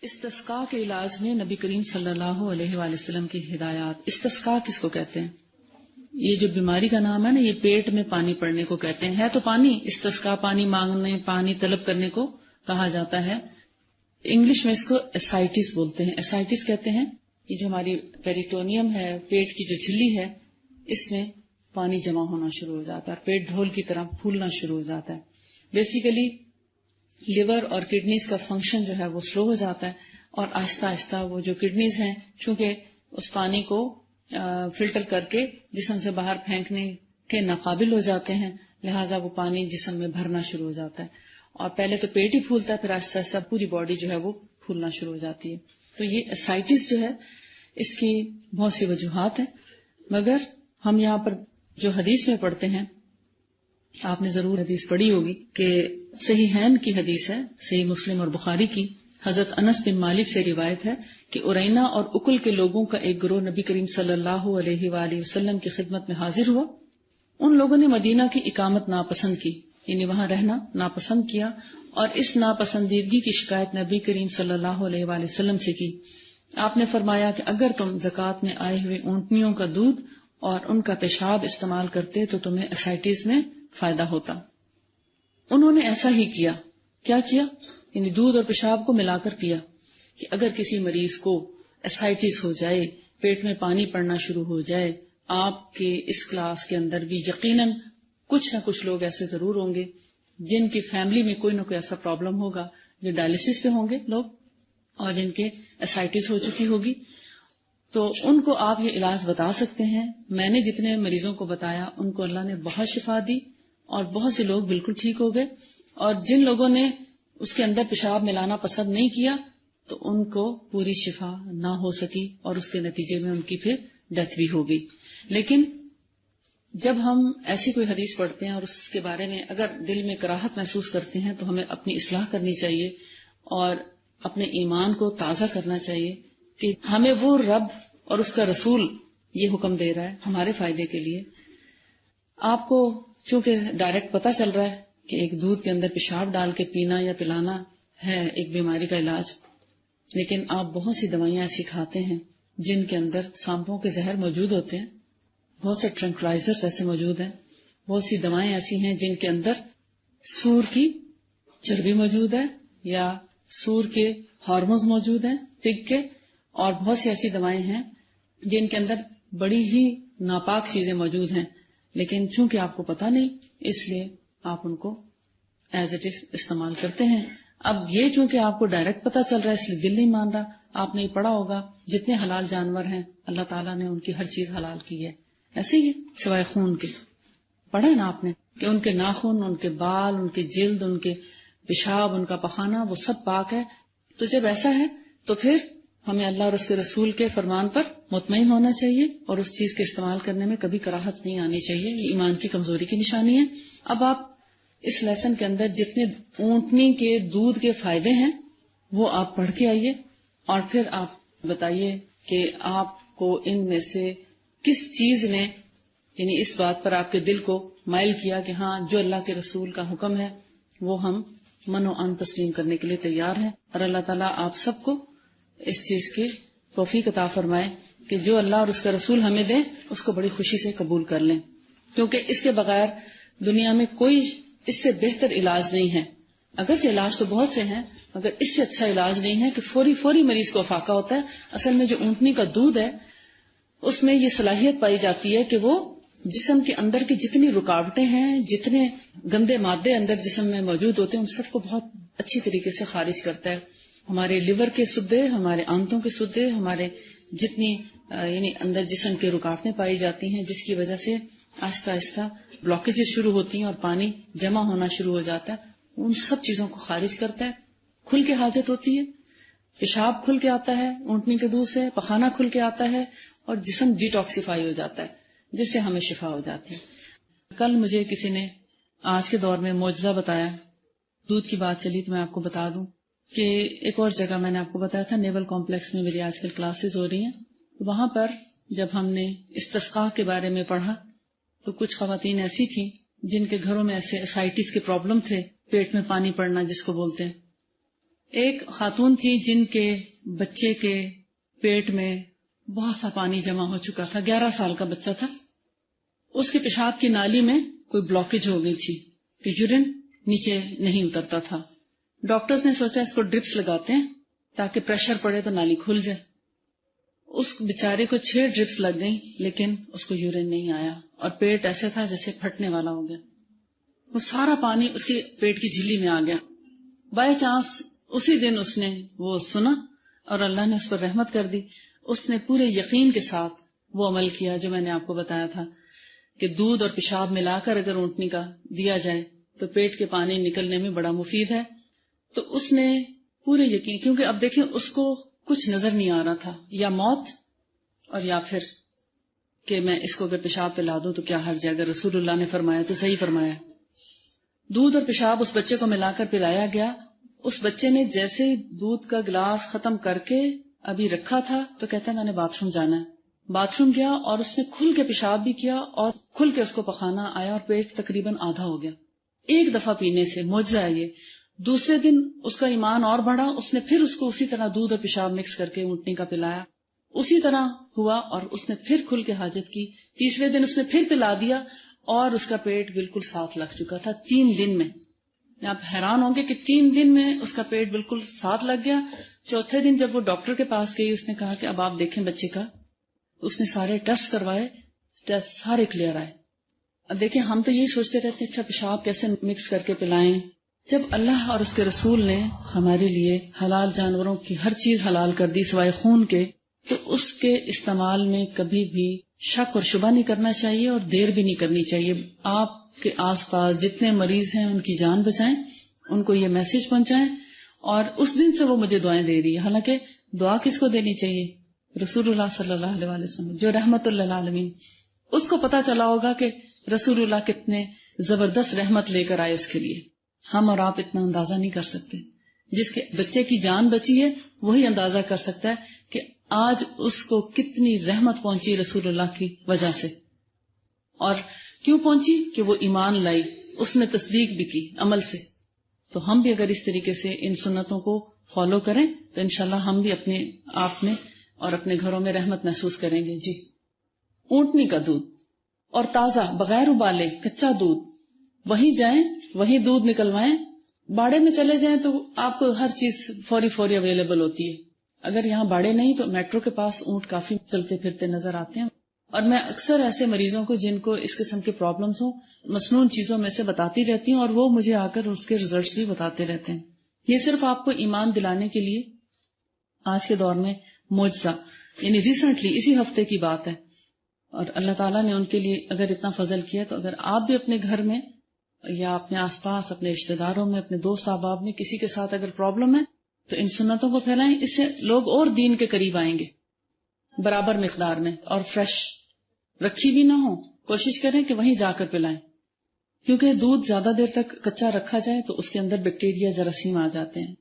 استسقاء کے علاج میں نبی کریم صلی اللہ علیہ وآلہ وسلم کی ہدایات. استسقاء کس کو کہتے ہیں؟ یہ جو بیماری کا نام ہے نا، یہ پیٹ میں پانی پڑنے کو کہتے ہیں. ہے تو پانی، استسقاء پانی مانگنے، پانی طلب کرنے کو کہا جاتا ہے. انگلش میں اس کو اسائٹس بولتے ہیں. اسائٹس کہتے ہیں یہ جو ہماری پیریٹونیم ہے، پیٹ کی جو جھلی ہے، اس میں پانی جمع ہونا شروع ہو جاتا ہے اور پیٹ ڈھول کی طرح پھولنا شروع ہو جاتا ہے. بیسیکلی لیور اور کڈنیز کا فنکشن جو ہے وہ سلو ہو جاتا ہے، اور آہستہ آہستہ وہ جو کڈنیز ہیں چونکہ اس پانی کو فلٹر کر کے جسم سے باہر پھینکنے کے ناقابل ہو جاتے ہیں، لہٰذا وہ پانی جسم میں بھرنا شروع ہو جاتا ہے، اور پہلے تو پیٹ ہی پھولتا ہے، پھر آہستہ آہستہ پوری باڈی جو ہے وہ پھولنا شروع ہو جاتی ہے. تو یہ اسائٹس جو ہے اس کی بہت سی وجوہات ہیں، مگر ہم یہاں پر جو حدیث میں پڑھتے ہیں، آپ نے ضرور حدیث پڑھی ہوگی کہ صحیحین کی حدیث ہے، صحیح مسلم اور بخاری کی. حضرت انس بن مالک سے روایت ہے کہ ارینا اور اکل کے لوگوں کا ایک گروہ نبی کریم صلی اللہ علیہ وآلہ وسلم کی خدمت میں حاضر ہوا. ان لوگوں نے مدینہ کی اقامت ناپسند کی، یعنی وہاں رہنا ناپسند کیا، اور اس ناپسندیدگی کی شکایت نبی کریم صلی اللہ علیہ وآلہ وسلم سے کی. آپ نے فرمایا کہ اگر تم زکوٰۃ میں آئے ہوئے اونٹنیوں کا دودھ اور ان کا پیشاب استعمال کرتے تو تمہیں اسائٹس میں فائدہ ہوتا. انہوں نے ایسا ہی کیا. کیا کیا؟ یعنی دودھ اور پیشاب کو ملا کر پیا. کہ اگر کسی مریض کو اسائٹس ہو جائے، پیٹ میں پانی پڑنا شروع ہو جائے، آپ کے اس کلاس کے اندر بھی یقیناً کچھ نہ کچھ لوگ ایسے ضرور ہوں گے جن کی فیملی میں کوئی نہ کوئی ایسا پرابلم ہوگا، جو ڈائلسس پہ ہوں گے لوگ اور جن کے اسائٹس ہو چکی ہوگی، تو ان کو آپ یہ علاج بتا سکتے ہیں. میں نے جتنے مریضوں کو بتایا ان کو اللہ نے بہت شفا دی اور بہت سے لوگ بالکل ٹھیک ہو گئے، اور جن لوگوں نے اس کے اندر پیشاب ملانا پسند نہیں کیا تو ان کو پوری شفا نہ ہو سکی اور اس کے نتیجے میں ان کی پھر ڈیتھ بھی ہو گئی. لیکن جب ہم ایسی کوئی حدیث پڑھتے ہیں اور اس کے بارے میں اگر دل میں کراہت محسوس کرتے ہیں تو ہمیں اپنی اصلاح کرنی چاہیے اور اپنے ایمان کو تازہ کرنا چاہیے کہ ہمیں وہ رب اور اس کا رسول یہ حکم دے رہا ہے ہمارے فائدے کے لیے. آپ کو چونکہ ڈائریکٹ پتہ چل رہا ہے کہ ایک دودھ کے اندر پیشاب ڈال کے پینا یا پلانا ہے ایک بیماری کا علاج، لیکن آپ بہت سی دوائیاں ایسی کھاتے ہیں جن کے اندر سانپوں کے زہر موجود ہوتے ہیں، بہت سے ٹرنکلائزرز ایسے موجود ہیں، بہت سی دوائیں ایسی ہیں جن کے اندر سور کی چربی موجود ہے یا سور کے ہارمونز موجود ہیں پگ کے، اور بہت سی ایسی دوائیں ہیں جن کے اندر بڑی ہی ناپاک چیزیں موجود ہیں، لیکن چونکہ آپ کو پتہ نہیں اس لیے آپ ان کو ایز اٹ از استعمال کرتے ہیں. اب یہ چونکہ آپ کو ڈائریکٹ پتہ چل رہا ہے اس لیے دل نہیں مان رہا. آپ نے پڑھا ہوگا جتنے حلال جانور ہیں اللہ تعالیٰ نے ان کی ہر چیز حلال کی ہے، ایسے ہی سوائے خون کے. پڑھا ہے نا آپ نے کہ ان کے ناخن، ان کے بال، ان کے جلد، ان کے پیشاب، ان کا پخانہ، وہ سب پاک ہے. تو جب ایسا ہے تو پھر ہمیں اللہ اور اس کے رسول کے فرمان پر مطمئن ہونا چاہیے اور اس چیز کے استعمال کرنے میں کبھی کراہت نہیں آنی چاہیے. یہ ایمان کی کمزوری کی نشانی ہے. اب آپ اس لیسن کے اندر جتنے اونٹنی کے دودھ کے فائدے ہیں وہ آپ پڑھ کے آئیے اور پھر آپ بتائیے کہ آپ کو ان میں سے کس چیز نے یعنی اس بات پر آپ کے دل کو مائل کیا کہ ہاں جو اللہ کے رسول کا حکم ہے وہ ہم من و عن تسلیم کرنے کے لیے تیار ہیں. اور اللہ تعالیٰ آپ سب کو اس چیز کی توفیق عطا فرمائے کہ جو اللہ اور اس کا رسول ہمیں دیں اس کو بڑی خوشی سے قبول کر لیں، کیونکہ اس کے بغیر دنیا میں کوئی اس سے بہتر علاج نہیں ہے. اگرچہ علاج تو بہت سے ہیں مگر اس سے اچھا علاج نہیں ہے کہ فوری مریض کو افاقہ ہوتا ہے. اصل میں جو اونٹنی کا دودھ ہے اس میں یہ صلاحیت پائی جاتی ہے کہ وہ جسم کے اندر کی جتنی رکاوٹیں ہیں، جتنے گندے مادے اندر جسم میں موجود ہوتے ہیں ان سب کو بہت اچھی طریقے سے خارج کرتا ہے. ہمارے لیور کے سدے، ہمارے آنتوں کے سدے، ہمارے جتنی یعنی اندر جسم کے رکاوٹیں پائی جاتی ہیں جس کی وجہ سے آہستہ آہستہ بلاکیجز شروع ہوتی ہیں اور پانی جمع ہونا شروع ہو جاتا ہے، ان سب چیزوں کو خارج کرتا ہے. کھل کے حاجت ہوتی ہے، پیشاب کھل کے آتا ہے اونٹنی کے دودھ سے، پخانہ کھل کے آتا ہے اور جسم ڈیٹاکسیفائی ہو جاتا ہے جس سے ہمیں شفا ہو جاتی ہے. کل مجھے کسی نے آج کے دور میں معجزہ بتایا، دودھ کی بات چلی تو میں آپ کو بتا دوں کہ ایک اور جگہ میں نے آپ کو بتایا تھا نیول کمپلیکس میں میری آج کل کلاسز ہو رہی ہیں، وہاں پر جب ہم نے استسقاء کے بارے میں پڑھا تو کچھ خواتین ایسی تھیں جن کے گھروں میں ایسے اسائٹس کے پرابلم تھے، پیٹ میں پانی پڑنا جس کو بولتے ہیں. ایک خاتون تھی جن کے بچے کے پیٹ میں بہت سا پانی جمع ہو چکا تھا، 11 سال کا بچہ تھا. اس کے پیشاب کی نالی میں کوئی بلاکیج ہو گئی تھی کہ یورین نیچے نہیں اترتا تھا. ڈاکٹرز نے سوچا اس کو ڈرپس لگاتے ہیں تاکہ پریشر پڑے تو نالی کھل جائے. اس بیچارے کو 6 ڈرپس لگ گئیں لیکن اس کو یورین نہیں آیا اور پیٹ ایسے تھا جیسے پھٹنے والا ہو گیا. وہ سارا پانی اس کے پیٹ کی جھلی میں آ گیا. بائی چانس اسی دن اس نے وہ سنا اور اللہ نے اس پر رحمت کر دی. اس نے پورے یقین کے ساتھ وہ عمل کیا جو میں نے آپ کو بتایا تھا کہ دودھ اور پیشاب ملا کر اگر اونٹنی کا دیا جائے تو پیٹ کے پانی نکلنے میں بڑا مفید ہے. تو اس نے پورے یقین، کیونکہ اب دیکھیں اس کو کچھ نظر نہیں آ رہا تھا، یا موت اور یا پھر کہ میں اس کو اگر پیشاب پلا دوں تو کیا حرج ہے، اگر رسول اللہ نے فرمایا تو صحیح فرمایا. دودھ اور پیشاب اس بچے کو ملا کر پلایا گیا. اس بچے نے جیسے دودھ کا گلاس ختم کر کے ابھی رکھا تھا تو کہتا ہے میں نے باتھ روم جانا ہے. باتھ روم گیا اور اس نے کھل کے پیشاب بھی کیا اور کھل کے اس کو پخانا آیا اور پیٹ تقریباً آدھا ہو گیا ایک دفعہ پینے سے. معجزہ ہے یہ. دوسرے دن اس کا ایمان اور بڑھا، اس نے پھر اس کو اسی طرح دودھ اور پیشاب مکس کر کے اونٹنی کا پلایا. اسی طرح ہوا اور اس نے پھر کھل کے حاجت کی. تیسرے دن اس نے پھر پلا دیا اور اس کا پیٹ بالکل صاف لگ چکا تھا 3 دن میں. آپ حیران ہوں گے کہ 3 دن میں اس کا پیٹ بالکل صاف لگ گیا. چوتھے دن جب وہ ڈاکٹر کے پاس گئی اس نے کہا کہ اب آپ دیکھیں بچے کا. اس نے سارے ٹیسٹ کروائے، ٹیسٹ سارے کلیئر آئے. اب دیکھیں ہم تو یہی سوچتے رہتے ہیں اچھا پیشاب کیسے مکس کر کے پلائیں. جب اللہ اور اس کے رسول نے ہمارے لیے حلال جانوروں کی ہر چیز حلال کر دی سوائے خون کے، تو اس کے استعمال میں کبھی بھی شک اور شبہ نہیں کرنا چاہیے اور دیر بھی نہیں کرنی چاہیے. آپ کے آس پاس جتنے مریض ہیں ان کی جان بچائیں، ان کو یہ میسج پہنچائیں. اور اس دن سے وہ مجھے دعائیں دے رہی ہے. حالانکہ دعا کس کو دینی چاہیے؟ رسول اللہ صلی اللہ علیہ وسلم جو رحمت للعالمین. اس کو پتا چلا ہوگا کہ رسول اللہ کتنے زبردست رحمت لے کر آئے اس کے لیے. ہم اور آپ اتنا اندازہ نہیں کر سکتے. جس کے بچے کی جان بچی ہے وہی اندازہ کر سکتا ہے کہ آج اس کو کتنی رحمت پہنچی رسول اللہ کی وجہ سے. اور کیوں پہنچی؟ کہ وہ ایمان لائی، اس نے تصدیق بھی کی عمل سے. تو ہم بھی اگر اس طریقے سے ان سنتوں کو فالو کریں تو انشاءاللہ ہم بھی اپنے آپ میں اور اپنے گھروں میں رحمت محسوس کریں گے. جی، اونٹنی کا دودھ اور تازہ بغیر ابالے کچا دودھ، وہیں جائیں وہیں دودھ نکلوائیں. باڑے میں چلے جائیں تو آپ کو ہر چیز فوری اویلیبل ہوتی ہے. اگر یہاں باڑے نہیں تو میٹرو کے پاس اونٹ کافی چلتے پھرتے نظر آتے ہیں. اور میں اکثر ایسے مریضوں کو جن کو اس قسم کے پرابلمز ہوں مسنون چیزوں میں سے بتاتی رہتی ہوں اور وہ مجھے آ کر اس کے ریزلٹس بھی بتاتے رہتے ہیں. یہ صرف آپ کو ایمان دلانے کے لیے آج کے دور میں معجزہ، یعنی ریسنٹلی اسی ہفتے کی بات ہے. اور اللہ تعالیٰ نے ان کے لیے اگر اتنا فضل کیا تو اگر آپ بھی اپنے گھر میں یا اپنے آس پاس اپنے رشتے داروں میں اپنے دوست احباب میں کسی کے ساتھ اگر پرابلم ہے تو ان سنتوں کو پھیلائیں. اس سے لوگ اور دین کے قریب آئیں گے برابر مقدار میں. اور فریش رکھی بھی نہ ہو، کوشش کریں کہ وہیں جا کر پلائیں. کیونکہ دودھ زیادہ دیر تک کچا رکھا جائے تو اس کے اندر بیکٹیریا جراثیم آ جاتے ہیں.